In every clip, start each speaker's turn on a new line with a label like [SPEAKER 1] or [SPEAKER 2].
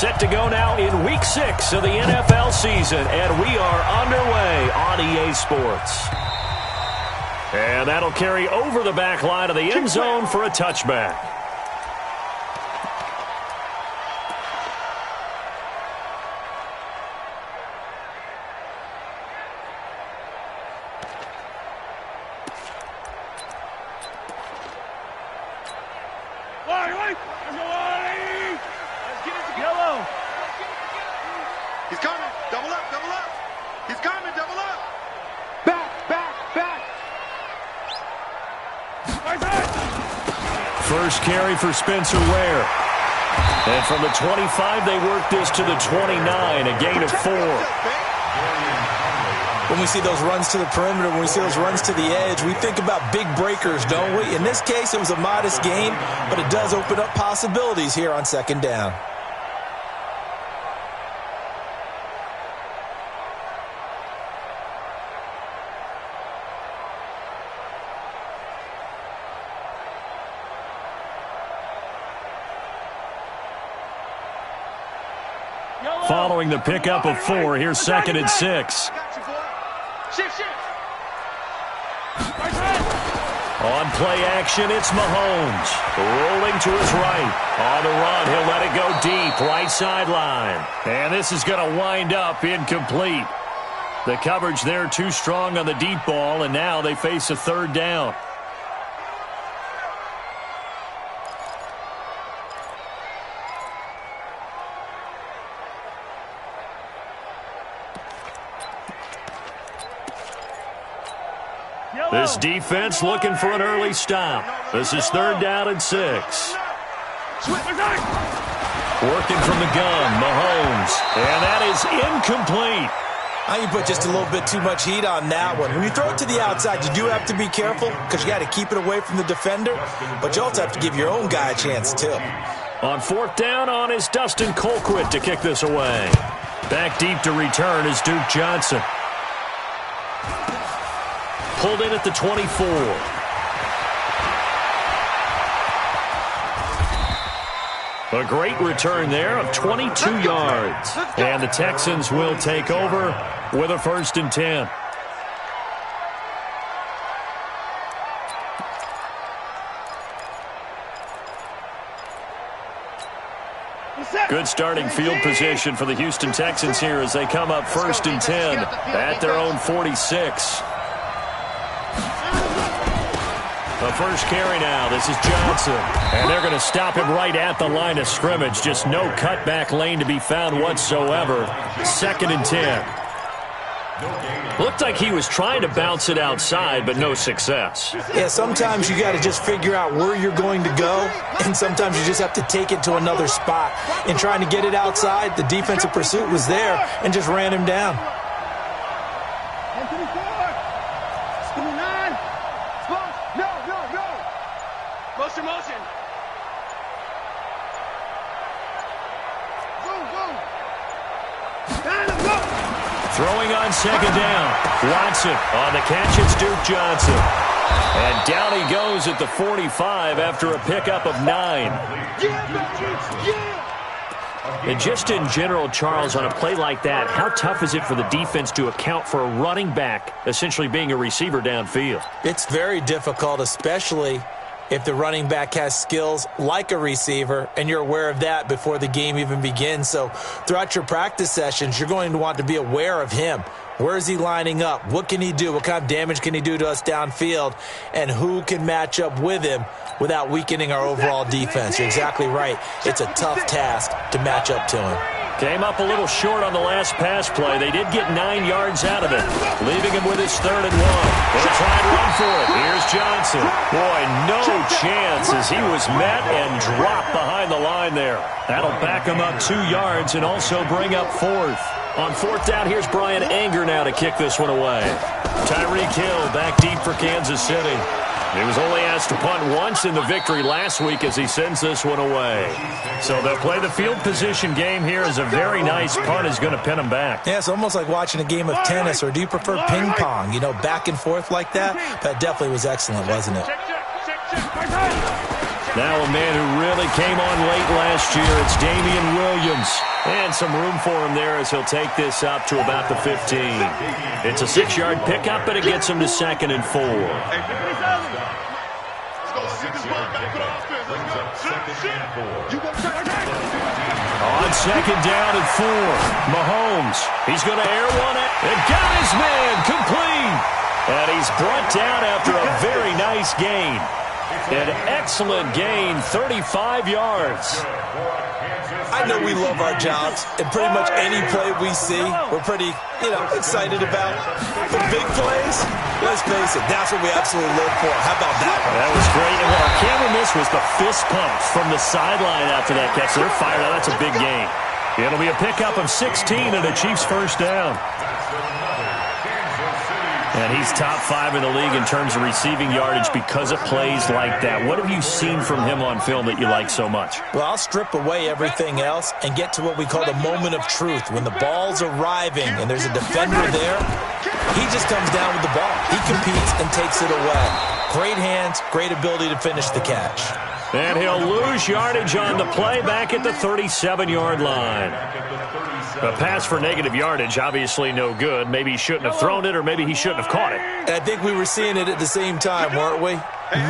[SPEAKER 1] Set to go now in Week 6 of the NFL season, and we are underway on EA Sports. And that'll carry over the back line of the end zone for a touchback.
[SPEAKER 2] He's coming. Double up, double up. He's coming, double up. Back, back, back.
[SPEAKER 1] First carry for Spencer Ware. And from the 25, they work this to the 29, a gain of 4.
[SPEAKER 3] When we see those runs to the perimeter, when we see those runs to the edge, we think about big breakers, don't we? In this case, it was a modest gain, but it does open up possibilities here on second down.
[SPEAKER 1] Following the pickup of 4, here's 2nd and 6. On play action, it's Mahomes. Rolling to his right. On the run, he'll let it go deep, right sideline. And this is going to wind up incomplete. The coverage there too strong on the deep ball, and now they face a 3rd down. This defense looking for an early stop. This is 3rd down and 6. Working from the gun, Mahomes. And that is incomplete.
[SPEAKER 3] You put just a little bit too much heat on that one. When you throw it to the outside, you do have to be careful because you got to keep it away from the defender, but you also have to give your own guy a chance too.
[SPEAKER 1] On 4th down on is Dustin Colquitt to kick this away. Back deep to return is Duke Johnson. Pulled in at the 24. A great return there of 22 yards. And the Texans will take over with a 1st and 10. Good starting field position for the Houston Texans here as they come up 1st and 10 at their own 46. The first carry now. This is Johnson. And they're going to stop him right at the line of scrimmage. Just no cutback lane to be found whatsoever. 2nd and 10. Looked like he was trying to bounce it outside, but no success.
[SPEAKER 3] Yeah, sometimes you got to just figure out where you're going to go, and sometimes you just have to take it to another spot. In trying to get it outside, the defensive pursuit was there and just ran him down.
[SPEAKER 1] Throwing on 2nd down. Watson on the catch. It's Duke Johnson. And down he goes at the 45 after a pickup of 9. And just in general, Charles, on a play like that, how tough is it for the defense to account for a running back essentially being a receiver downfield?
[SPEAKER 3] It's very difficult, especially if the running back has skills like a receiver, and you're aware of that before the game even begins. So throughout your practice sessions, you're going to want to be aware of him. Where is he lining up? What can he do? What kind of damage can he do to us downfield? And who can match up with him without weakening our overall defense? You're exactly right. It's a tough task to match up to him.
[SPEAKER 1] Came up a little short on the last pass play. They did get 9 yards out of it, leaving him with his 3rd and 1. They'll try and run for it. Here's Johnson. Boy, no chance as he was met and dropped behind the line there. That'll back him up 2 yards and also bring up 4th. On 4th down, here's Brian Anger now to kick this one away. Tyreek Hill back deep for Kansas City. He was only asked to punt once in the victory last week as he sends this one away. So they'll play the field position game here as a very nice punt is going to pin him back.
[SPEAKER 3] Yeah, it's almost like watching a game of tennis, or do you prefer ping pong? You know, back and forth like that? That definitely was excellent, wasn't it?
[SPEAKER 1] Now a man who really came on late last year, it's Damian Williams. And some room for him there as he'll take this up to about the 15. It's a 6-yard pickup, and it gets him to 2nd and 4. On 2nd down and 4, Mahomes. He's going to air one and got his man complete. And he's brought down after a very nice gain. An excellent gain, 35 yards.
[SPEAKER 3] I know we love our jobs, and pretty much any play we see, we're pretty, excited about. The big plays, let's face it, that's what we absolutely live for. How about that one?
[SPEAKER 1] That was great. And what our camera missed was the fist pump from the sideline after that catch. They're fired out. That's a big gain. It'll be a pickup of 16 and a Chiefs first down. And he's top 5 in the league in terms of receiving yardage because of plays like that. What have you seen from him on film that you like so much?
[SPEAKER 3] Well, I'll strip away everything else and get to what we call the moment of truth. When the ball's arriving and there's a defender there, he just comes down with the ball. He competes and takes it away. Great hands, great ability to finish the catch.
[SPEAKER 1] And he'll lose yardage on the play back at the 37-yard line. A pass for negative yardage, obviously no good. Maybe he shouldn't have thrown it, or maybe he shouldn't have caught it.
[SPEAKER 3] And I think we were seeing it at the same time, weren't we?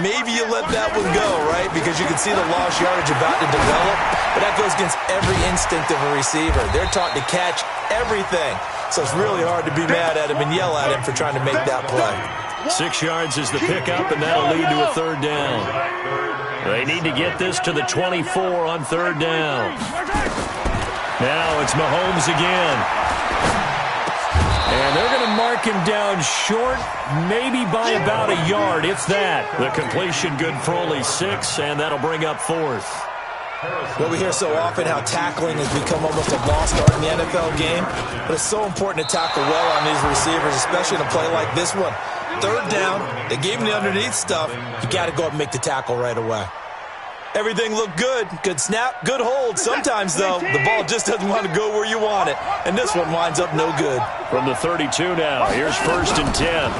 [SPEAKER 3] Maybe you let that one go, right? Because you can see the lost yardage about to develop. But that goes against every instinct of a receiver. They're taught to catch everything. So it's really hard to be mad at him and yell at him for trying to make that play.
[SPEAKER 1] 6 yards is the pickup, and that'll lead to a 3rd down. They need to get this to the 24 on 3rd down. Now it's Mahomes again. And they're going to mark him down short, maybe by about a yard, if that. The completion good for only 6, and that'll bring up 4th.
[SPEAKER 3] Well, we hear so often how tackling has become almost a lost art in the NFL game, but it's so important to tackle well on these receivers, especially in a play like this one. 3rd down, they gave him the underneath stuff. You got to go up and make the tackle right away. Everything looked good. Good snap, good hold. Sometimes, though, the ball just doesn't want to go where you want it. And this one winds up no good.
[SPEAKER 1] From the 32 now, here's 1st and 10.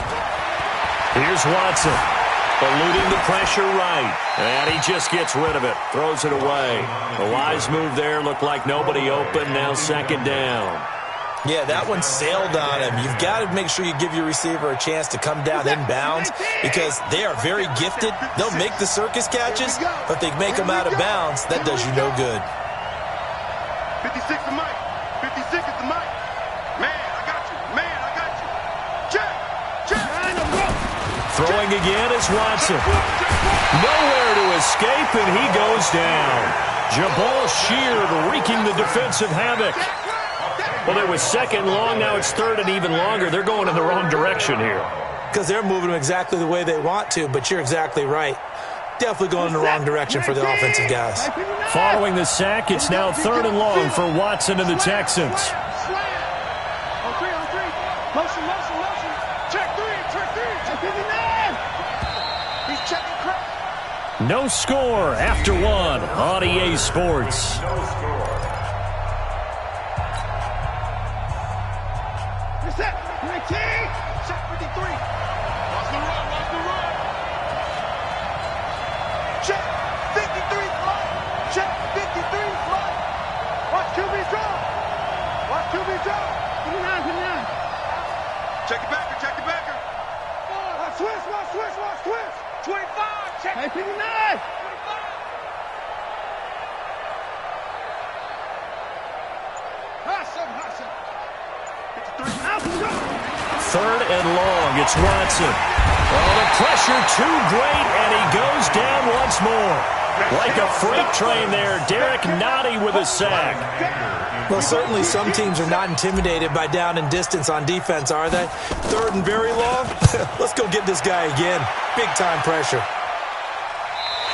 [SPEAKER 1] Here's Watson, eluding the pressure right. And he just gets rid of it, throws it away. A wise move there, looked like nobody open. Now 2nd down.
[SPEAKER 3] Yeah, that one sailed on him. You've got to make sure you give your receiver a chance to come down inbounds because they are very gifted. They'll make the circus catches, but if they make them out of bounds, that does you no good.
[SPEAKER 2] 56 to Mike. 56 is the Mike. Man, I got you. Man, I got you. Check. Check.
[SPEAKER 1] Throwing again is Watson. Nowhere to escape, and he goes down. Jabal Sheard wreaking the defensive havoc. Well, it was 2nd long. Now it's 3rd and even longer. They're going in the wrong direction here.
[SPEAKER 3] Because they're moving them exactly the way they want to, but you're exactly right. Definitely going in the wrong direction for the offensive guys.
[SPEAKER 1] Following the sack, it's now 3rd and long for Watson and the Texans.
[SPEAKER 2] On 3. Motion. Check 3. Check 59. He's checking crap.
[SPEAKER 1] No score after 1 on EA Sports.
[SPEAKER 2] Set. 19. Check 53. Watch the run. Check 53 fly. Check 53 fly. Watch QB draw. 59. Check your backer. Watch switch. 25. Check 59. 25.
[SPEAKER 1] 3rd and long. It's Watson. Oh, the pressure too great, and he goes down once more. Like a freight train there, Derek Nottie with a sack.
[SPEAKER 3] Well, certainly some teams are not intimidated by down and distance on defense, are they? 3rd and very long? Let's go get this guy again. Big-time pressure.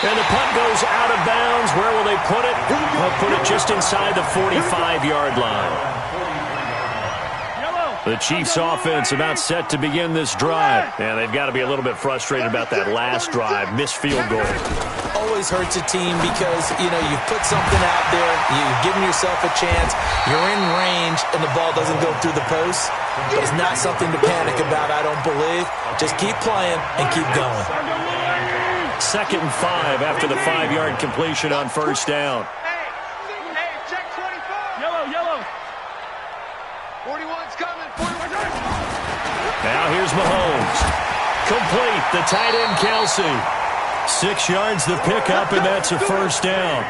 [SPEAKER 1] And the punt goes out of bounds. Where will they put it? They'll put it just inside the 45-yard line. The Chiefs offense about set to begin this drive. And they've got to be a little bit frustrated about that last drive. Missed field goal.
[SPEAKER 3] Always hurts a team because, you put something out there, you've given yourself a chance, you're in range, and the ball doesn't go through the post. But it's not something to panic about, I don't believe. Just keep playing and keep going.
[SPEAKER 1] 2nd and 5 after the 5-yard completion on first down.
[SPEAKER 2] Hey, check 24. Yellow. 41's coming. 41's coming.
[SPEAKER 1] Now here's Mahomes. Complete. The tight end, Kelsey. 6 yards the pickup, and that's a first down.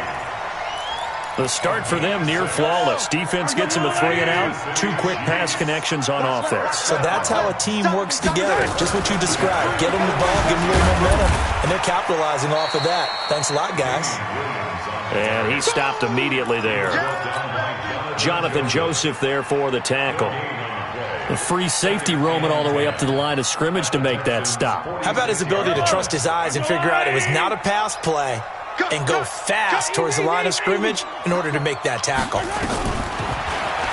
[SPEAKER 1] The start for them near flawless. Defense gets them a 3-and-out. 2 quick pass connections on offense.
[SPEAKER 3] So that's how a team works together. Just what you described. Get them the ball, give them a little momentum, and they're capitalizing off of that. Thanks a lot, guys.
[SPEAKER 1] And he stopped immediately there. Jonathan Joseph there for the tackle. The free safety roaming all the way up to the line of scrimmage to make that stop.
[SPEAKER 3] How about his ability to trust his eyes and figure out it was not a pass play and go fast towards the line of scrimmage in order to make that tackle.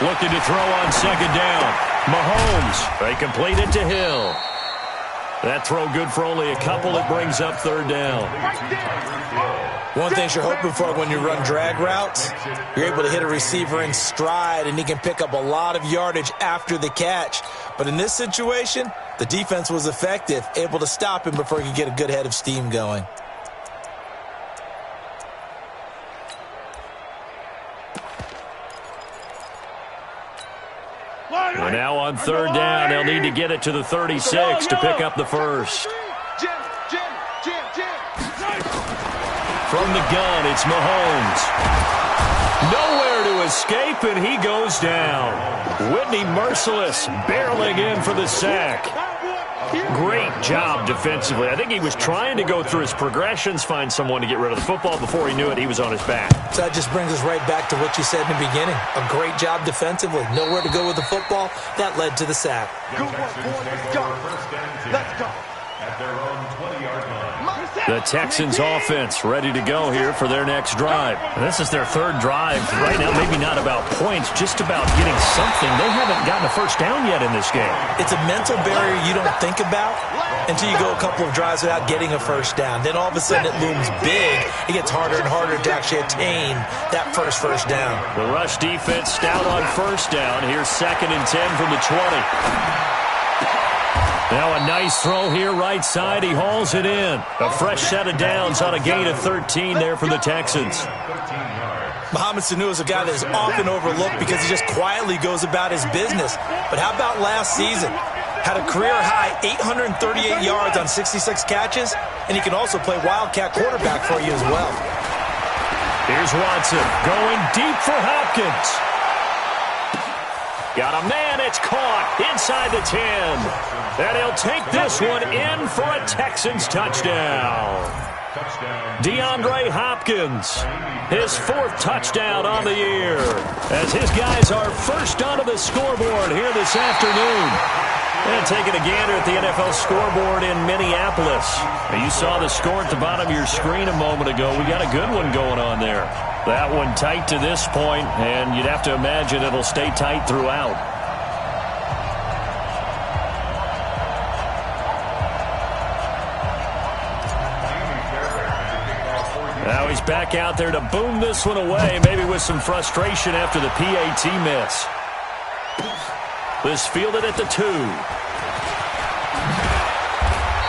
[SPEAKER 1] Looking to throw on 2nd down. Mahomes, they complete it to Hill. That throw good for only a couple. It brings up 3rd down.
[SPEAKER 3] One thing you're hoping for when you run drag routes, you're able to hit a receiver in stride, and he can pick up a lot of yardage after the catch. But in this situation, the defense was effective, able to stop him before he could get a good head of steam going.
[SPEAKER 1] And now on 3rd down, they'll need to get it to the 36 to pick up the first. From the gun, it's Mahomes. Nowhere to escape, and he goes down. Whitney Merciless barreling in for the sack. Great job defensively. I think he was trying to go through his progressions, find someone to get rid of the football. Before he knew it, he was on his back.
[SPEAKER 3] So that just brings us right back to what you said in the beginning. A great job defensively. Nowhere to go with the football. That led to the sack.
[SPEAKER 2] Good work, boys. Let's go.
[SPEAKER 4] At their own 20-yard line.
[SPEAKER 1] The Texans offense ready to go here for their next drive. This is their 3rd drive right now. Maybe not about points, just about getting something. They haven't gotten a first down yet in this game.
[SPEAKER 3] It's a mental barrier you don't think about until you go a couple of drives without getting a first down. Then all of a sudden it looms big. It gets harder and harder to actually attain that first down.
[SPEAKER 1] The rush defense stout on first down. Here's 2nd and 10 from the 20. Now a nice throw here right side. He hauls it in. A fresh set of downs on a gain of 13 there for the Texans.
[SPEAKER 3] Mohamed Sanu is a guy that is often overlooked because he just quietly goes about his business. But how about last season? Had a career-high 838 yards on 66 catches, and he can also play wildcat quarterback for you as well.
[SPEAKER 1] Here's Watson going deep for Hopkins. Got a man, it's caught inside the 10. And he'll take this one in for a Texans touchdown. DeAndre Hopkins, his 4th touchdown on the year, as his guys are first onto the scoreboard here this afternoon. And taking a gander at the NFL scoreboard in Minneapolis. You saw the score at the bottom of your screen a moment ago. We got a good one going on there. That one tight to this point, and you'd have to imagine it'll stay tight throughout. Now he's back out there to boom this one away, maybe with some frustration after the PAT miss. This fielded at the 2.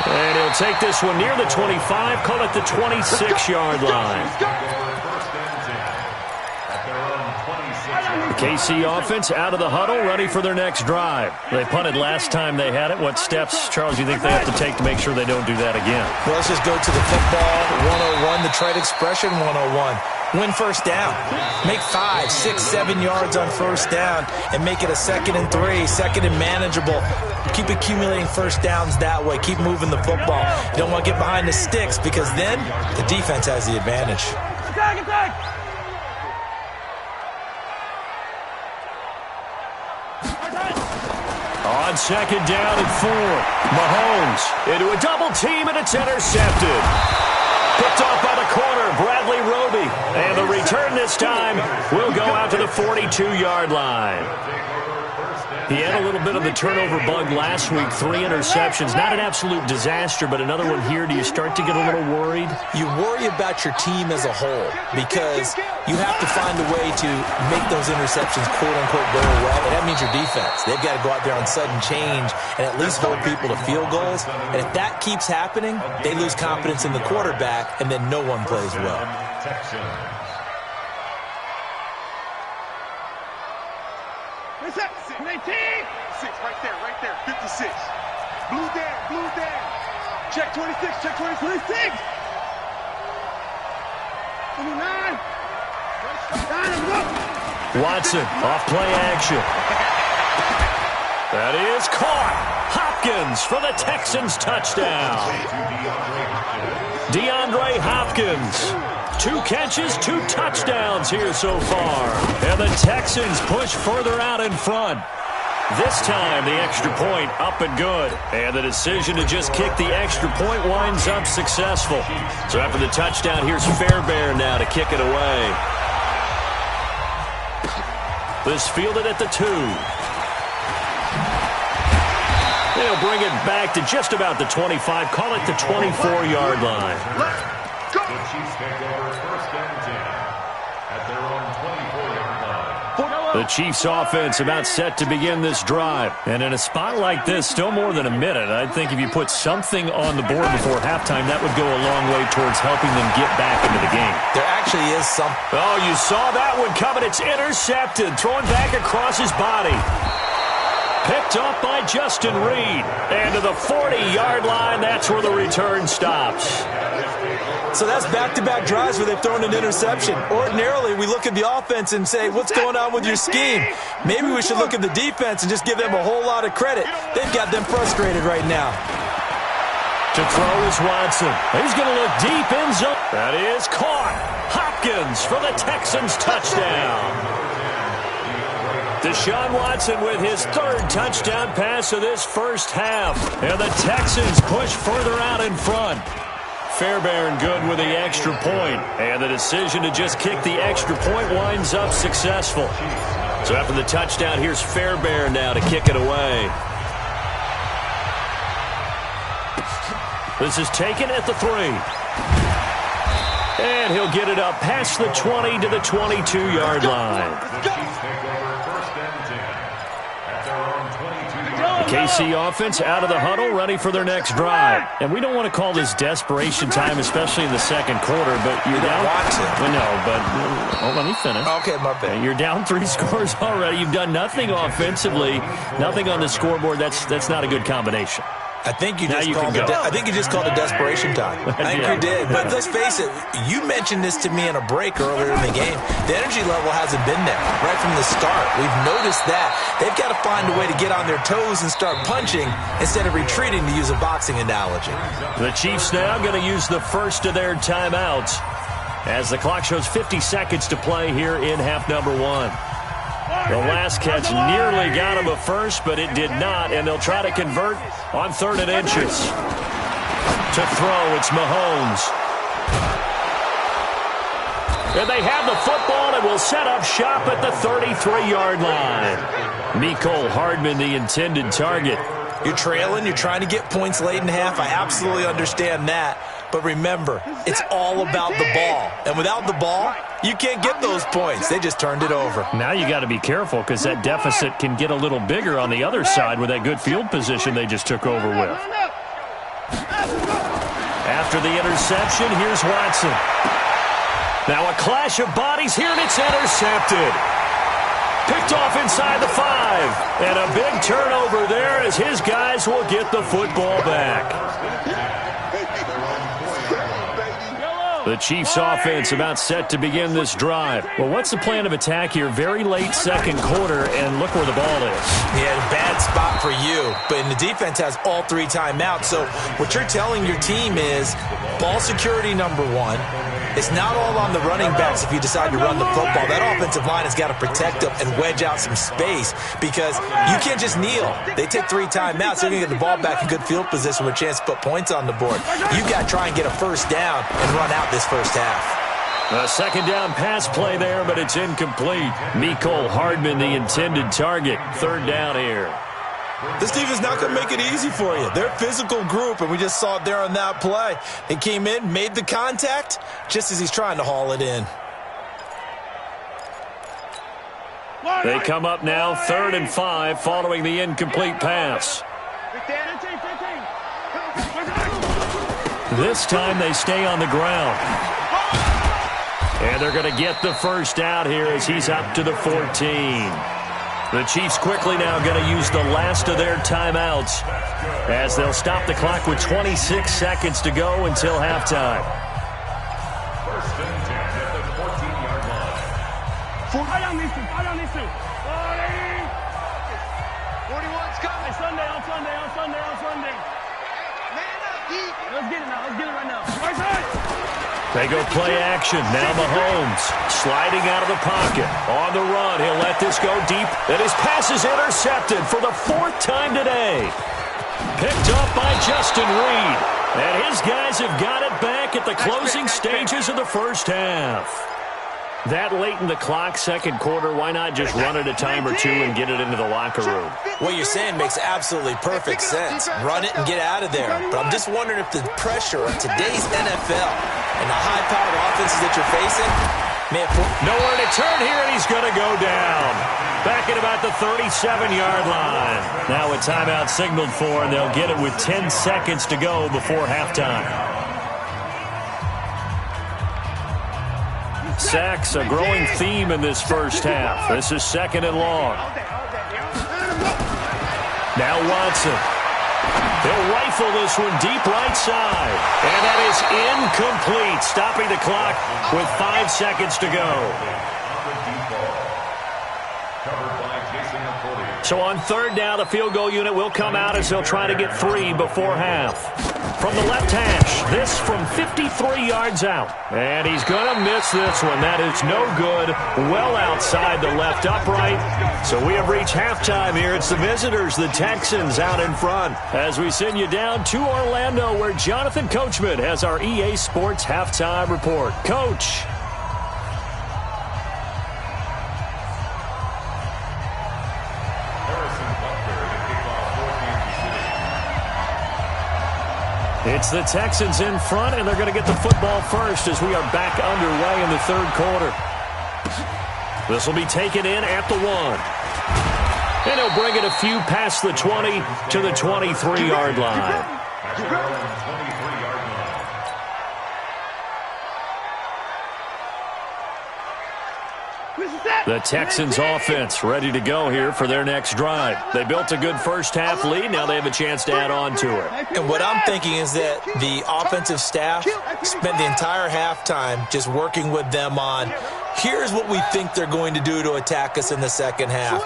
[SPEAKER 1] And he'll take this one near the 25, call it the 26-yard line. The KC offense out of the huddle, ready for their next drive. They punted last time they had it. What steps, Charles, do you think they have to take to make sure they don't do that again?
[SPEAKER 3] Well, let's just go to the football 101, the trade expression 101. Win first down. Make 5, 6, 7 yards on first down and make it a 2nd and 3, 2nd and manageable. Keep accumulating first downs that way. Keep moving the football. You don't want to get behind the sticks because then the defense has the advantage.
[SPEAKER 1] On 2nd down and 4, Mahomes into a double team, and it's intercepted. Picked off by the corner, Bradley Roby. And the return this time will go out to the 42-yard line. He had a little bit of the turnover bug last week, 3 interceptions. Not an absolute disaster, but another one here. Do you start to get a little worried?
[SPEAKER 3] You worry about your team as a whole because you have to find a way to make those interceptions, quote-unquote, go away, and that means your defense. They've got to go out there on sudden change and at least hold people to field goals, and if that keeps happening, they lose confidence in the quarterback, and then no one plays well.
[SPEAKER 2] Right there, 56. Blue down. Check 26, check 26. 29.
[SPEAKER 1] Watson, off play action. That is caught. Hopkins for the Texans touchdown. DeAndre Hopkins. 2 catches, 2 touchdowns here so far. And the Texans push further out in front. This time, the extra point up and good. And the decision to just kick the extra point winds up successful. So after the touchdown, here's Fairbairn now to kick it away. This fielded at the 2. They'll bring it back to just about the 25. Call it the 24-yard line.
[SPEAKER 4] The Chiefs take over 1st and 10 at their own 24-yard line.
[SPEAKER 1] The Chiefs offense about set to begin this drive. And in a spot like this, still more than a minute, I think if you put something on the board before halftime, that would go a long way towards helping them get back into the game.
[SPEAKER 3] There actually is some.
[SPEAKER 1] Oh, you saw that one coming. It's intercepted. Throwing back across his body. Picked up by Justin Reed. And to the 40-yard line, that's where the return stops.
[SPEAKER 3] So that's back-to-back drives where they've thrown an interception. Ordinarily, we look at the offense and say, what's going on with your scheme? Maybe we should look at the defense and just give them a whole lot of credit. They've got them frustrated right now.
[SPEAKER 1] To throw is Watson. He's going to look deep in zone. That is caught. Hopkins for the Texans touchdown. Deshaun Watson with his 3rd touchdown pass of this first half. And the Texans push further out in front. Fairbairn good with the extra point. And the decision to just kick the extra point winds up successful. So after the touchdown, here's Fairbairn now to kick it away. This is taken at the 3. And he'll get it up past the 20 to the 22-yard line. KC offense out of the huddle, ready for their next drive. And we don't want to call this desperation time, especially in the second quarter, but you're down. No, but let me finish.
[SPEAKER 3] Okay, my bad.
[SPEAKER 1] You're down 3 scores already. You've done nothing offensively, nothing on the scoreboard. That's not a good combination.
[SPEAKER 3] I think you just called it desperation time. I think you did. But let's face it, you mentioned this to me in a break earlier in the game. The energy level hasn't been there right from the start. We've noticed that. They've got to find a way to get on their toes and start punching instead of retreating, to use a boxing analogy.
[SPEAKER 1] The Chiefs now going to use the first of their timeouts as the clock shows 50 seconds to play here in half number 1. The last catch nearly got him a first, but it did not, and they'll try to convert on 3rd and inches. To throw, it's Mahomes. And they have the football and will set up shop at the 33-yard line. Mecole Hardman, the intended target.
[SPEAKER 3] You're trailing, you're trying to get points late in half. I absolutely understand that. But remember, it's all about the ball. And without the ball, you can't get those points. They just turned it over.
[SPEAKER 1] Now you got to be careful because that deficit can get a little bigger on the other side with that good field position they just took over with. After the interception, here's Watson. Now a clash of bodies here, and it's intercepted. Picked off inside the 5. And a big turnover there as his guys will get the football back. The Chiefs offense about set to begin this drive. Well, what's the plan of attack here? Very late second quarter, and look where the ball is.
[SPEAKER 3] Yeah, bad spot for you. But the defense has all 3 timeouts. So what you're telling your team is ball security number 1. It's not all on the running backs if you decide to run the football. That offensive line has got to protect them and wedge out some space because you can't just kneel. They take 3 timeouts. They're going to get the ball back in good field position with a chance to put points on the board. You've got to try and get a first down and run out this first half.
[SPEAKER 1] A second down pass play there, but it's incomplete. Mecole Hardman, the intended target. Third down here.
[SPEAKER 3] This defense is not going to make it easy for you. They're a physical group, and we just saw it there on that play. He came in, made the contact, just as he's trying to haul it in.
[SPEAKER 1] They come up now, 3rd and 5, following the incomplete pass. This time they stay on the ground. And they're going to get the first out here as he's up to the 14. The Chiefs quickly now going to use the last of their timeouts as they'll stop the clock with 26 seconds to go until halftime.
[SPEAKER 4] First and 10 at the 14-yard line.
[SPEAKER 2] 41's coming.
[SPEAKER 5] Sunday.
[SPEAKER 2] Man up, deep.
[SPEAKER 5] Let's get it right now. Right side.
[SPEAKER 1] They go play action. Now Mahomes sliding out of the pocket. On the run, he'll let this go deep. And his pass is intercepted for the 4th time today. Picked up by Justin Reed. And his guys have got it back at the closing stages of the first half. That late in the clock, second quarter, why not just run it a time or two and get it into the locker room?
[SPEAKER 3] What you're saying makes absolutely perfect sense. Run it and get out of there. But I'm just wondering if the pressure of today's NFL and the high-powered offenses that you're facing may have...
[SPEAKER 1] Nowhere to turn here, and he's going to go down. Back at about the 37-yard line. Now a timeout signaled for, and they'll get it with 10 seconds to go before halftime. Sacks, a growing theme in this first half. This is 2nd and long. Now Watson. He'll rifle this one deep right side. And that is incomplete, stopping the clock with 5 seconds to go. So on 3rd down, the field goal unit will come out as they'll try to get 3 before half. From the left hash, this from 53 yards out. And he's going to miss this one. That is no good. Well outside the left upright. So we have reached halftime here. It's the visitors, the Texans, out in front. As we send you down to Orlando, where Jonathan Coachman has our EA Sports halftime report. Coach. It's the Texans in front, and they're going to get the football first as we are back underway in the 3rd quarter. This will be taken in at the 1. And he'll bring it a few past the 20 to the 23-yard line. The Texans offense ready to go here for their next drive. They built a good first half lead. Now they have a chance to add on to it.
[SPEAKER 3] And what I'm thinking is that the offensive staff spent the entire halftime just working with them on, here's what we think they're going to do to attack us in the second half.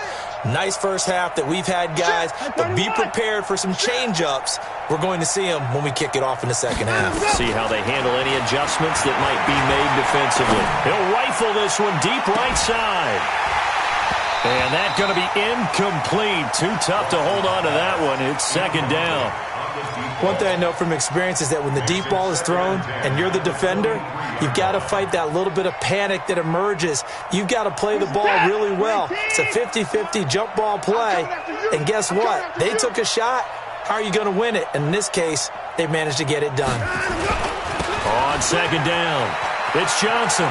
[SPEAKER 3] Nice first half that we've had, guys, but be prepared for some change-ups. We're going to see them when we kick it off in the second half.
[SPEAKER 1] See how they handle any adjustments that might be made defensively. He'll rifle this one deep right side. And that's going to be incomplete. Too tough to hold on to that one. It's 2nd down.
[SPEAKER 3] One thing I know from experience is that when the deep ball is thrown and you're the defender, you've got to fight that little bit of panic that emerges. You've got to play the ball really well. It's a 50-50 jump ball play. And guess what? They took a shot. How are you going to win it? And in this case, they managed to get it done.
[SPEAKER 1] On 2nd down, it's Johnson.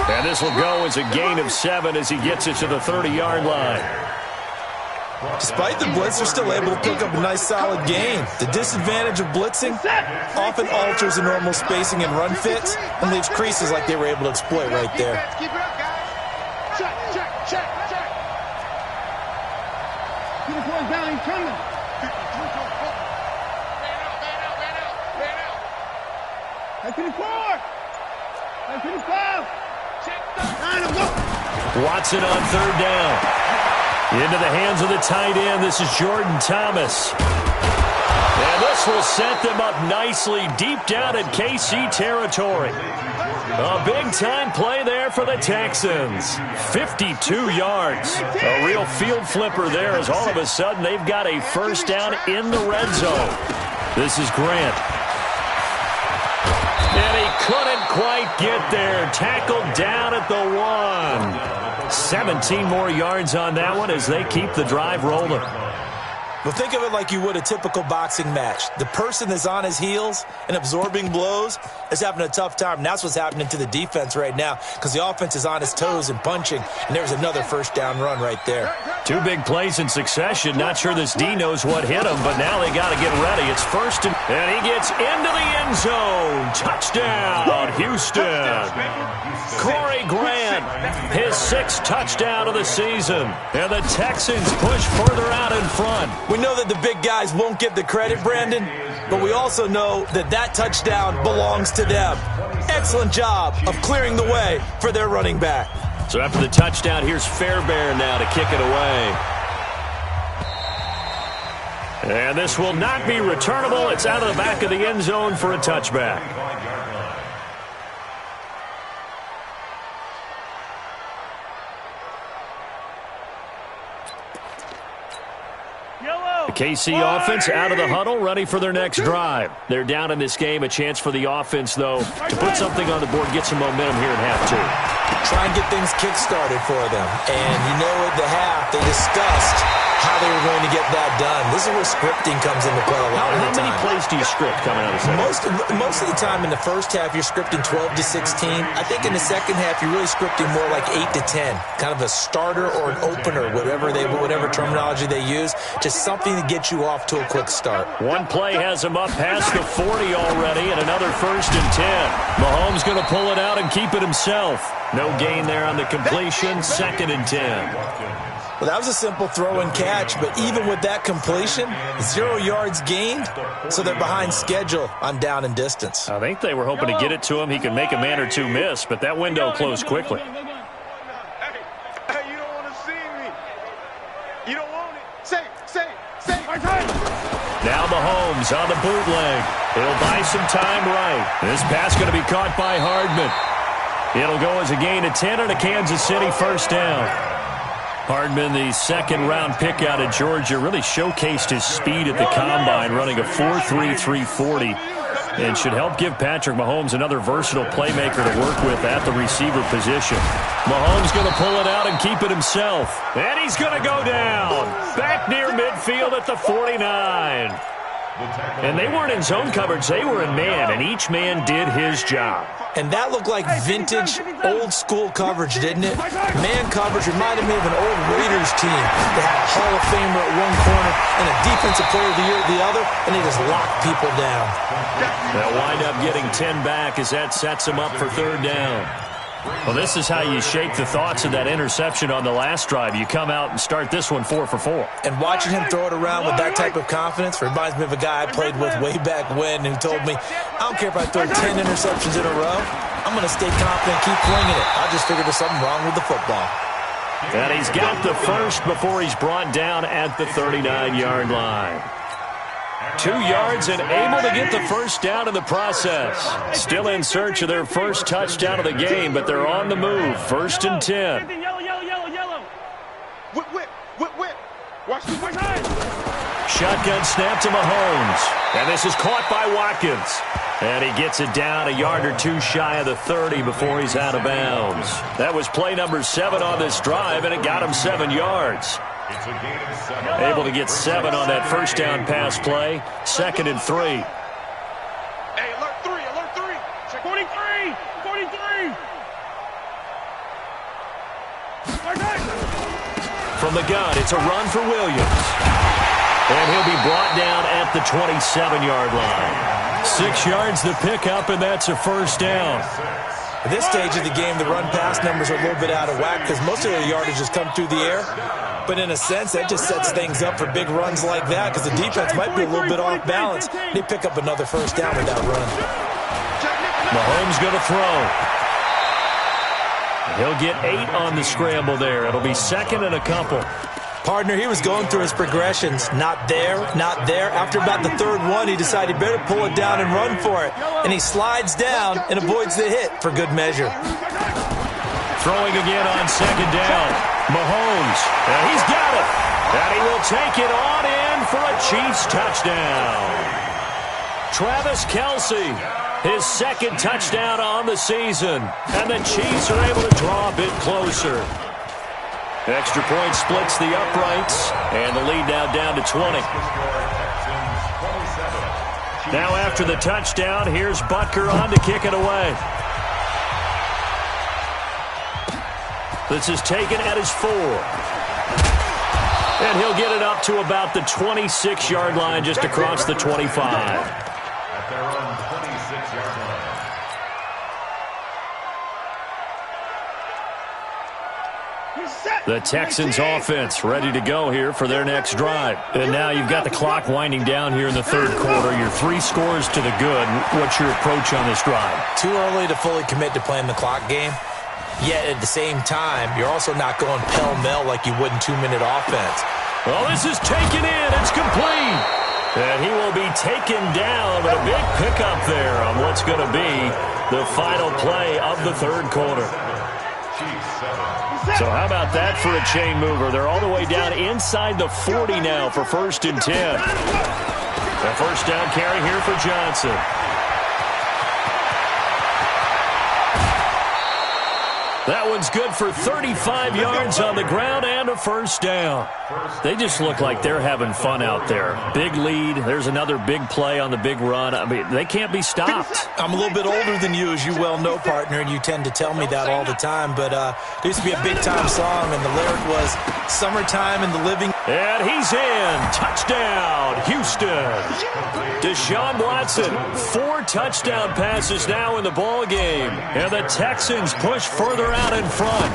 [SPEAKER 1] And this will go as a gain of 7 as he gets it to the 30-yard line.
[SPEAKER 3] Despite the blitz, they're still able to pick up a nice, solid gain. The disadvantage of blitzing often alters the normal spacing and run fits and leaves creases like they were able to exploit right there.
[SPEAKER 2] Keep it up, guys. Check.
[SPEAKER 5] Keep the boys down, he's coming. Back to the 4. Back to the 5.
[SPEAKER 1] Watson on 3rd down. Into the hands of the tight end. This is Jordan Thomas. And this will set them up nicely deep down in KC territory. A big-time play there for the Texans. 52 yards. A real field flipper there as all of a sudden they've got a first down in the red zone. This is Grant. And he couldn't quite get there. Tackled down at the 1. 17 more yards on that one as they keep the drive rolling.
[SPEAKER 3] Well, think of it like you would a typical boxing match. The person that's on his heels and absorbing blows is having a tough time. And that's what's happening to the defense right now because the offense is on his toes and punching. And there's another first down run right there. 2
[SPEAKER 1] big plays in succession. Not sure this D knows what hit him, but now they got to get ready. It's first and he gets into the end zone. Touchdown, Houston. Corey Grant, his 6th touchdown of the season. And the Texans push further out in front.
[SPEAKER 3] We know that the big guys won't get the credit, Brandon, but we also know that that touchdown belongs to them. Excellent job of clearing the way for their running back.
[SPEAKER 1] So after the touchdown, here's Fairbairn now to kick it away. And this will not be returnable. It's out of the back of the end zone for a touchback. The KC offense out of the huddle, ready for their next drive. They're down in this game. A chance for the offense, though, to put something on the board, get some momentum here in half 2.
[SPEAKER 3] Try and get things kick-started for them. And you know at the half, they discussed how they were going to get that done. This is where scripting comes into play a lot of the time.
[SPEAKER 1] How many plays do you script coming out of the second?
[SPEAKER 3] Most of the time in the first half, you're scripting 12 to 16. I think in the second half, you're really scripting more like 8 to 10. Kind of a starter or an opener, whatever terminology they use. Just something to get you off to a quick start.
[SPEAKER 1] One play has him up past the 40 already, and another first and 10. Mahomes going to pull it out and keep it himself. No gain there on the completion. 2nd and 10.
[SPEAKER 3] Well, that was a simple throw and catch, but even with that completion, 0 yards gained, so they're behind schedule on down and distance.
[SPEAKER 1] I think they were hoping to get it to him. He could make a man or 2 miss, but that window closed quickly.
[SPEAKER 2] Hey, you don't want to see me. You don't want it. Say.
[SPEAKER 1] Now Mahomes on the bootleg. He'll buy some time right. This pass going to be caught by Hardman. It'll go as a gain of 10 and a Kansas City first down. Hardman, the 2nd-round pick out of Georgia, really showcased his speed at the combine, running a 4.3 340, and should help give Patrick Mahomes another versatile playmaker to work with at the receiver position. Mahomes going to pull it out and keep it himself. And he's going to go down. Back near midfield at the 49. And they weren't in zone coverage. They were in man, and each man did his job.
[SPEAKER 3] And that looked like vintage, old-school coverage, didn't it? Man coverage reminded me of an old Raiders team that had a Hall of Famer at one corner and a Defensive Player of the Year at the other, and they just locked people down.
[SPEAKER 1] They'll wind up getting 10 back as that sets them up for 3rd down. Well, this is how you shape the thoughts of that interception on the last drive. You come out and start this one 4 for 4.
[SPEAKER 3] And watching him throw it around with that type of confidence reminds me of a guy I played with way back when who told me, I don't care if I throw 10 interceptions in a row. I'm going to stay confident, keep flinging it. I just figured there's something wrong with the football.
[SPEAKER 1] And he's got the first before he's brought down at the 39-yard line. 2 yards and able to get the first down in the process. Still in search of their first touchdown of the game, but they're on the move. 1st and 10.
[SPEAKER 2] Yellow. Whip. Watch the
[SPEAKER 1] Shotgun snap to Mahomes. And this is caught by Watkins. And he gets it down a yard or 2 shy of the 30 before he's out of bounds. That was play number 7 on this drive, and it got him 7 yards. Able to get 7 on that first down pass play. 2nd and 3.
[SPEAKER 2] Hey, alert 3. Check 43.
[SPEAKER 1] From the gun, it's a run for Williams. And he'll be brought down at the 27-yard line. 6 yards to pick up, and that's a first down.
[SPEAKER 3] At this stage of the game, the run-pass numbers are a little bit out of whack because most of their yardage has come through the air. But in a sense, that just sets things up for big runs like that because the defense might be a little bit off balance. They pick up another first down with that run.
[SPEAKER 1] Mahomes going to throw. He'll get 8 on the scramble there. It'll be 2nd and a couple.
[SPEAKER 3] Partner, he was going through his progressions. Not there. After about the 3rd one, he decided he better pull it down and run for it. And he slides down and avoids the hit for good measure.
[SPEAKER 1] Throwing again on 2nd down. Mahomes, and he's got it. And he will take it on in for a Chiefs touchdown. Travis Kelce His second touchdown on the season. And the Chiefs are able to draw a bit closer. Extra point splits the uprights. And the lead now down to 20. Now after the touchdown, here's Butker on to kick it away. This is taken at his 4. And he'll get it up to about the 26-yard line just across the 25.
[SPEAKER 4] At their own 26-yard line.
[SPEAKER 1] The Texans offense ready to go here for their next drive. And now you've got the clock winding down here in the third quarter. You're 3 scores to the good. What's your approach on this drive?
[SPEAKER 3] Too early to fully commit to playing the clock game. Yet at the same time, you're also not going pell-mell like you would in 2-minute offense.
[SPEAKER 1] Well, this is taken in. It's complete. And he will be taken down, but a big pickup there on what's going to be the final play of the third quarter. So how about that for a chain mover? They're all the way down inside the 40 now for 1st and 10. A first down carry here for Johnson. That one's good for 35 yards on the ground and a first down. They just look like they're having fun out there. Big lead. There's another big play on the big run. I mean, they can't be stopped.
[SPEAKER 3] I'm a little bit older than you, as you well know, partner, and you tend to tell me that all the time. But there used to be a big-time song, and the lyric was, "Summertime in the living..."
[SPEAKER 1] And he's in. Touchdown, Houston. Deshaun Watson, 4 touchdown passes now in the ball game. And the Texans push further out in front.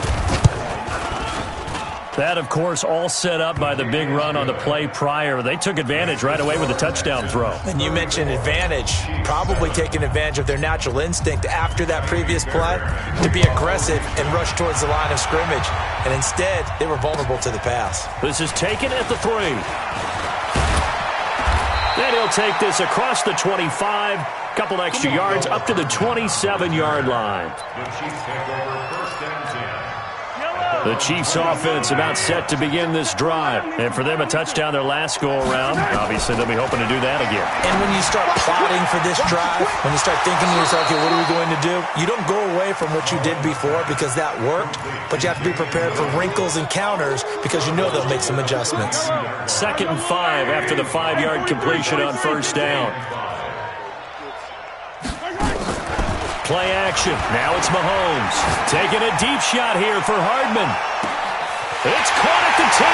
[SPEAKER 1] That, of course, all set up by the big run on the play prior. They took advantage right away with a touchdown throw.
[SPEAKER 3] And you mentioned advantage, probably taking advantage of their natural instinct after that previous play to be aggressive and rush towards the line of scrimmage. And instead, they were vulnerable to the pass.
[SPEAKER 1] This is taken at the 3. Then he'll take this across the 25, couple extra yards up to the 27-yard line. The Chiefs offense about set to begin this drive. And for them, a touchdown their last go-around. Obviously, they'll be hoping to do that again.
[SPEAKER 3] And when you start plotting for this drive, when you start thinking to yourself, okay, what are we going to do? You don't go away from what you did before because that worked, but you have to be prepared for wrinkles and counters because you know they'll make some adjustments.
[SPEAKER 1] 2nd and 5 after the 5-yard completion on first down. Play action. Now it's Mahomes. Taking a deep shot here for Hardman. It's caught at the 10.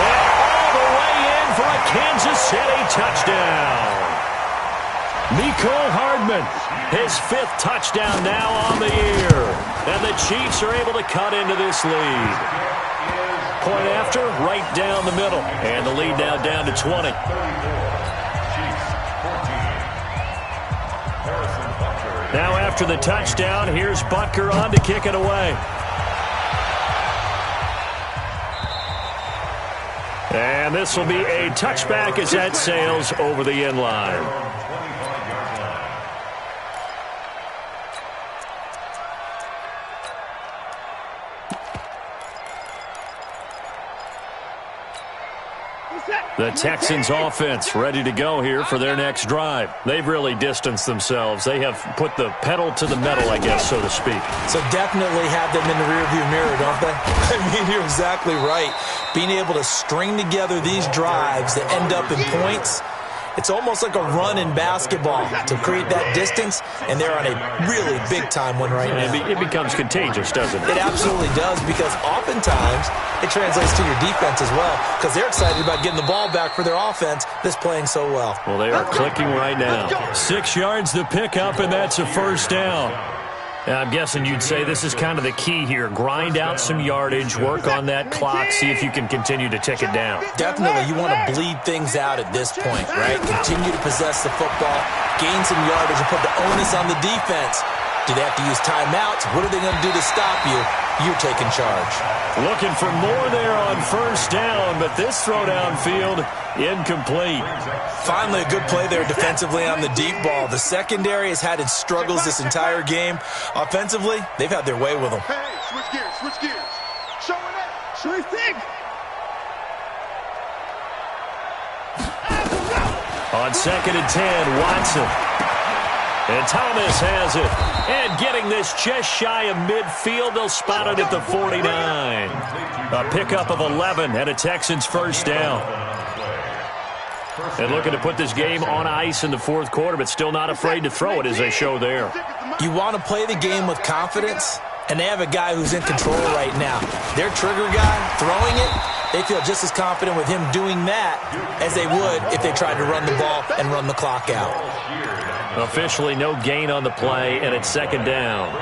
[SPEAKER 1] And all the way in for a Kansas City touchdown. Mecole Hardman, his 5th touchdown now on the year. And the Chiefs are able to cut into this lead. Point after, right down the middle. And the lead now down to 20. Now after the touchdown, here's Butker on to kick it away. And this will be a touchback as that sails over the end line. The Texans offense ready to go here for their next drive. They've really distanced themselves. They have put the pedal to the metal, I guess, so to speak.
[SPEAKER 3] So definitely have them in the rearview mirror, don't they? I mean, you're exactly right. Being able to string together these drives that end up in points, it's almost like a run in basketball to create that distance, and they're on a really big-time one right now.
[SPEAKER 1] It becomes contagious, doesn't it?
[SPEAKER 3] It absolutely does, because oftentimes it translates to your defense as well, because they're excited about getting the ball back for their offense that's playing so well.
[SPEAKER 1] Well, they are clicking right now. 6 yards to pick up, and that's a first down. I'm guessing you'd say this is kind of the key here. Grind out some yardage, work on that clock, see if you can continue to tick it down.
[SPEAKER 3] Definitely. You want to bleed things out at this point, right? Continue to possess the football, gain some yardage, and put the onus on the defense. Do they have to use timeouts? What are they going to do to stop you? You're taking charge.
[SPEAKER 1] Looking for more there on first down, but this throw downfield, incomplete.
[SPEAKER 3] Finally, a good play there defensively on the deep ball. The secondary has had its struggles this entire game. Offensively, they've had their way with them.
[SPEAKER 2] Hey, switch gears, switch gears. Showing up. Switch thing.
[SPEAKER 1] On 2nd and 10, Watson. And Thomas has it. And getting this just shy of midfield, they'll spot it at the 49. A pickup of 11 and a Texans first down. And looking to put this game on ice in the fourth quarter, but still not afraid to throw it as they show there.
[SPEAKER 3] You want to play the game with confidence, and they have a guy who's in control right now. Their trigger guy throwing it, they feel just as confident with him doing that as they would if they tried to run the ball and run the clock out.
[SPEAKER 1] Officially no gain on the play, and it's second down.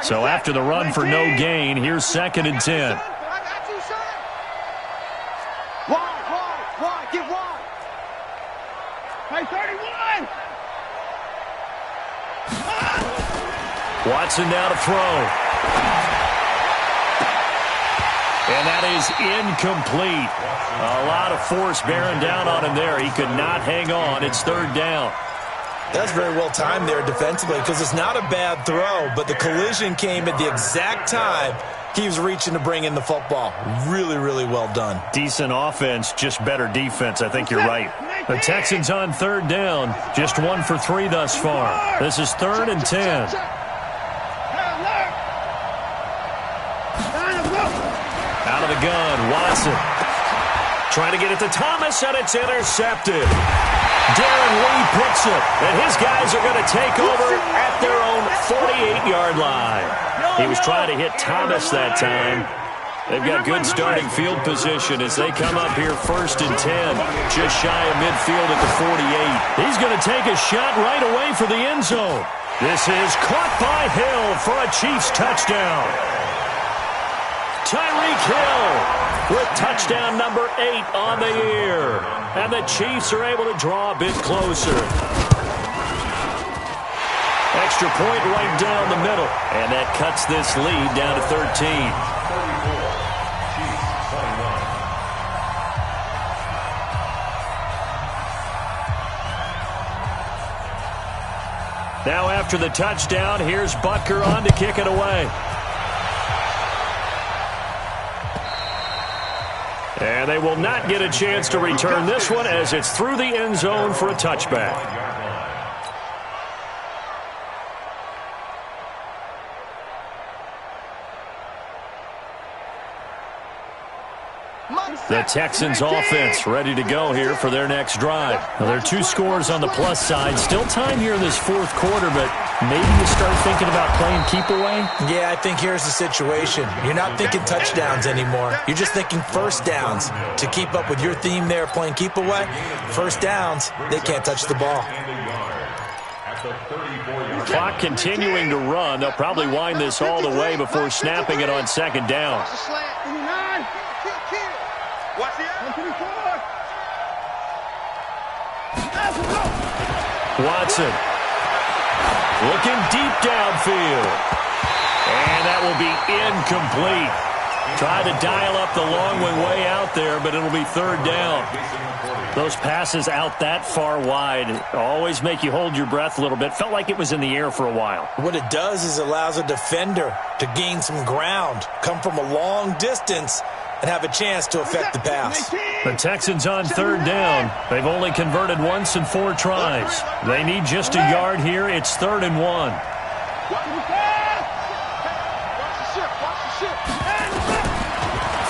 [SPEAKER 1] So after the run for no gain, here's second and 10.
[SPEAKER 5] Wide, get wide. Hey, 31.
[SPEAKER 1] Watson now to throw. And that is incomplete. A lot of force bearing down on him there. He could not hang on. It's third down.
[SPEAKER 3] That's very well timed there defensively because it's not a bad throw, but the collision came at the exact time he was reaching to bring in the football. Really, really well done.
[SPEAKER 1] Decent offense, just better defense. I think you're right. The Texans on third down, just 1 for 3 thus far. This is third and 10. Out of the gun, Watson. Trying to get it to Thomas, and it's intercepted. Darren Lee picks it, and his guys are going to take over at their own 48-yard line. He was trying to hit Thomas that time. They've got good starting field position as they come up here first and 10, just shy of midfield at the 48. He's going to take a shot right away for the end zone. This is caught by Hill for a Chiefs touchdown. Tyreek Hill with touchdown number 8 on the year. And the Chiefs are able to draw a bit closer. Extra point right down the middle. And that cuts this lead down to 13. Now after the touchdown, here's Butker on to kick it away. And they will not get a chance to return this one as it's through the end zone for a touchback. The Texans offense ready to go here for their next drive. Now, there are 2 scores on the plus side. Still time here in this fourth quarter, but maybe you start thinking about playing keep away?
[SPEAKER 3] Yeah, I think here's the situation. You're not thinking touchdowns anymore. You're just thinking first downs. To keep up with your theme there, playing keep away, first downs, they can't touch the ball.
[SPEAKER 1] Clock continuing to run. They'll probably wind this all the way before snapping it on second down. Watson looking deep downfield. And that will be incomplete. Tried to dial up the long way out there, but it'll be third down. Those passes out that far wide always make you hold your breath a little bit. Felt like it was in the air for a while.
[SPEAKER 3] What it does is allows a defender to gain some ground, come from a long distance, and have a chance to affect the pass.
[SPEAKER 1] The Texans on third down. They've only converted once in 4 tries. They need just a yard here. It's third and 1.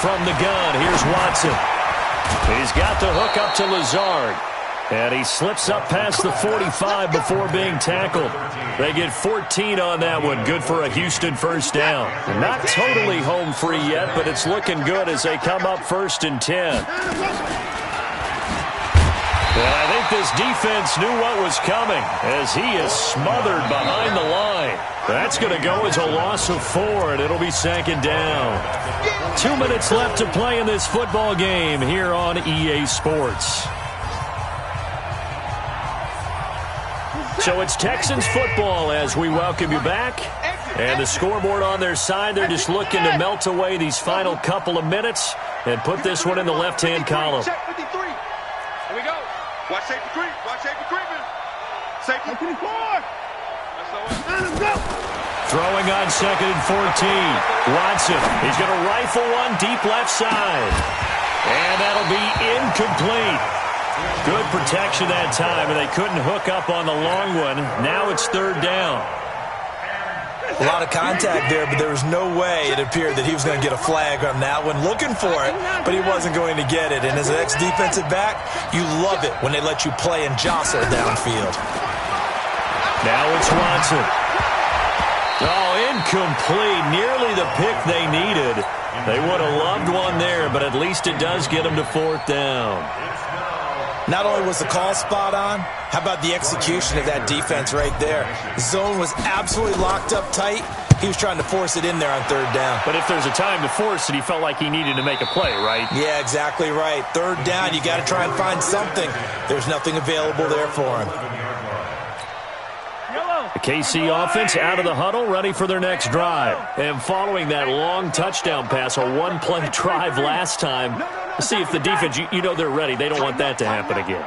[SPEAKER 1] From the gun, here's Watson. He's got the hook up to Lazard. And he slips up past the 45 before being tackled. They get 14 on that one. Good for a Houston first down. Not totally home free yet, but it's looking good as they come up first and 10. And I think this defense knew what was coming as he is smothered behind the line. That's going to go as a loss of 4, and it'll be second down. 2 minutes left to play in this football game here on EA Sports. So it's Texans football as we welcome you back. And the scoreboard on their side, they're just looking to melt away these final couple of minutes and put this one in the left-hand column.
[SPEAKER 2] Check 53. Here we go. Watch safety creep. Watch safety creeping. Safety.
[SPEAKER 5] 24.
[SPEAKER 1] Throwing on second and 14. Watson, he's going to rifle one deep left side. And that'll be incomplete. Good protection that time, and they couldn't hook up on the long one. Now it's third down.
[SPEAKER 3] A lot of contact there, but there was no way it appeared that he was going to get a flag on that one. Looking for it, but he wasn't going to get it. And as an ex-defensive back, you love it when they let you play and jostle downfield.
[SPEAKER 1] Now it's Watson. Oh, incomplete. Nearly the pick they needed. They would have loved one there, but at least it does get them to fourth down.
[SPEAKER 3] Not only was the call spot on, how about the execution of that defense right there? Zone was absolutely locked up tight. He was trying to force it in there on third down.
[SPEAKER 1] But if there's a time to force it, he felt like he needed to make a play, right?
[SPEAKER 3] Yeah, exactly right. Third down, you got to try and find something. There's nothing available there for him.
[SPEAKER 1] The KC offense out of the huddle, ready for their next drive. And following that long touchdown pass, a one-play drive last time, let's see if the defense, you know they're ready. They don't want that to happen again.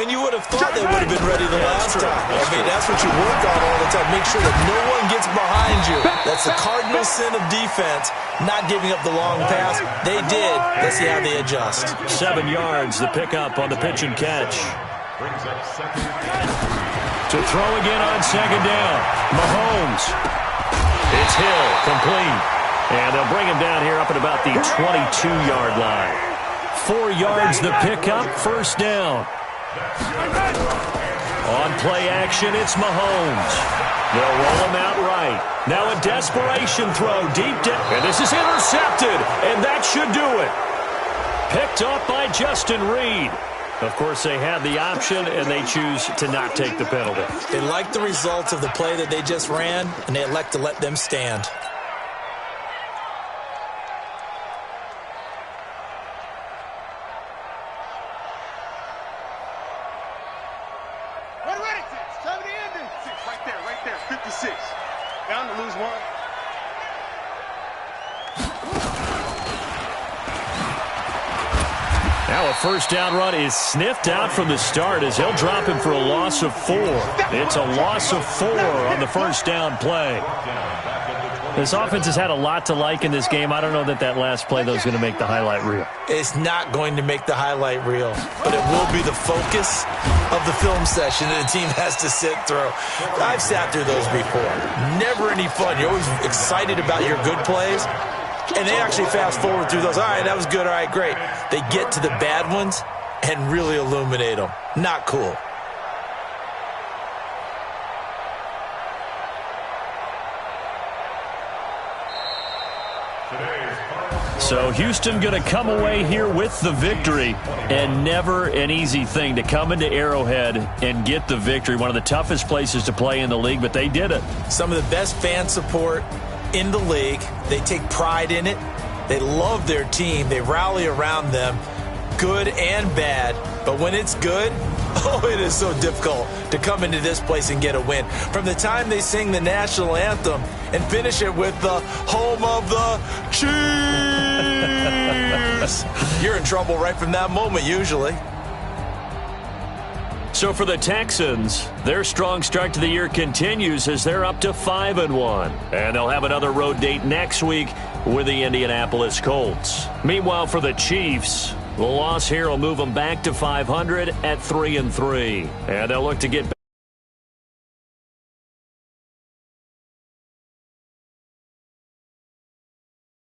[SPEAKER 3] And you would have thought they would have been ready the last time. I mean, that's what you work on all the time. Make sure that no one gets behind you. That's the cardinal sin of defense, not giving up the long pass. They did. Let's see how they adjust.
[SPEAKER 1] 7 yards, the pickup on the pitch and catch. To throw again on second down. Mahomes. It's Hill, complete. And they'll bring him down here up at about the 22-yard line. 4 yards the pickup, first down. On play action, it's Mahomes. They'll roll him out right. Now a desperation throw deep down. And this is intercepted, and that should do it. Picked up by Justin Reed. Of course, they had the option, and they choose to not take the penalty.
[SPEAKER 3] They like the results of the play that they just ran, and they elect to let them stand.
[SPEAKER 2] Right there, 56. Down to lose one.
[SPEAKER 1] Now a first down run is sniffed out from the start as he'll drop him for a loss of 4. It's a loss of 4 on the first down play. This offense has had a lot to like in this game. I don't know that that last play, though, is going to make the highlight reel.
[SPEAKER 3] It's not going to make the highlight reel, but it will be the focus of the film session that a team has to sit through. I've sat through those before. Never any fun. You're always excited about your good plays, and they actually fast forward through those. All right, that was good. All right, great. They get to the bad ones and really illuminate them. Not cool.
[SPEAKER 1] So Houston going to come away here with the victory, and never an easy thing to come into Arrowhead and get the victory. One of the toughest places to play in the league, but they did it.
[SPEAKER 3] Some of the best fan support in the league. They take pride in it. They love their team. They rally around them, good and bad. But when it's good, oh, it is so difficult to come into this place and get a win. From the time they sing the national anthem and finish it with the home of the Chiefs, you're in trouble right from that moment, usually.
[SPEAKER 1] So for the Texans, their strong start to the year continues as they're up to 5-1. And they'll have another road date next week with the Indianapolis Colts. Meanwhile, for the Chiefs, the loss here will move them back to 500 at 3-3. And they'll look to get back